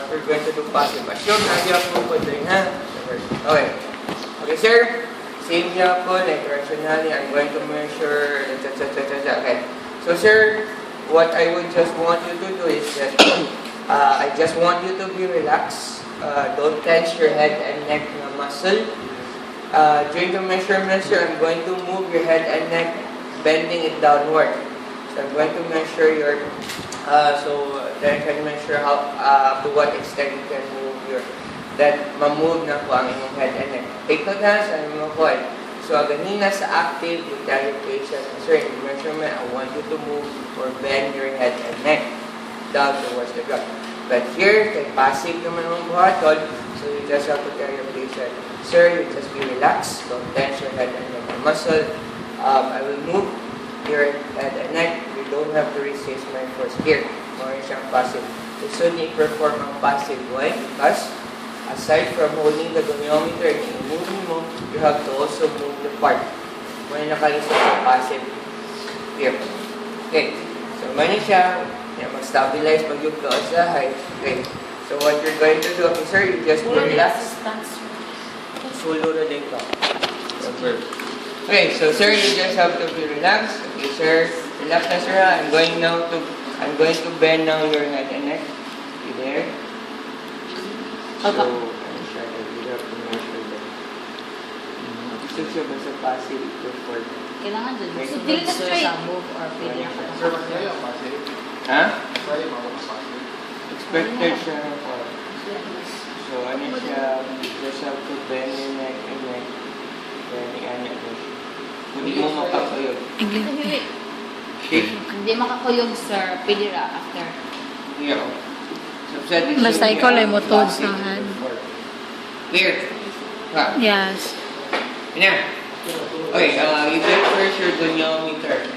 we're going to do passive. Assume na yapon po din, ha? Okay. Okay, sir. Same yapon, like rationally, I'm going to measure, okay. So, sir, what I would just want you to do is that I just want you to be relaxed. Don't tense your head and neck muscle. During the measurement, sir, I'm going to move your head and neck, bending it downward. So I'm going to measure your, so then I can measure how, to what extent you can move your, that ma-move na po ang inyong head and neck. Take note na sa inyong po. So ganina sa active utilization, sir, in measurement, I want you to move or bend your head and neck down towards the ground. But here, kay passive naman ang buhaton, so you just have to carry your patient. Sir, you just be relaxed, don't tense your head and neck muscle. I will move your head and neck. You don't have to resist my force here. More siyang passive. So, need perform ang passive. Why? Because aside from holding the goniometer and moving mo, you have to also move the part. When nakalisa sa passive here. Okay. So, mani siya, mag-stabilize, mag-yugto sa height. Okay. So, what you're going to do, okay, sir, you just relax. Sulo na din ka. Okay, so sir, you just have to be relaxed. Okay, sir, relax na sir. I'm going to bend now your head and neck. Okay, there. So, I'm sure that you have to measure that. Gusto siya ba sa passive to forward? Kailangan dun. Okay. So, dili na straight. Sa move or pwede na Sir, mas kaya ang passive? Ha? Kaya yung mga passive? Expected siya na po. So, ano siya, you just have to bend your neck and neck. Then, i-anak mo siya. Hindi mo makakayod. Hindi makakuyog, sir. Pwede ra after. Here. Subset is Basta ikaw lang mo toad sa hand. Clear? Ha? Yes. Yan. Okay, you get first your goniometer.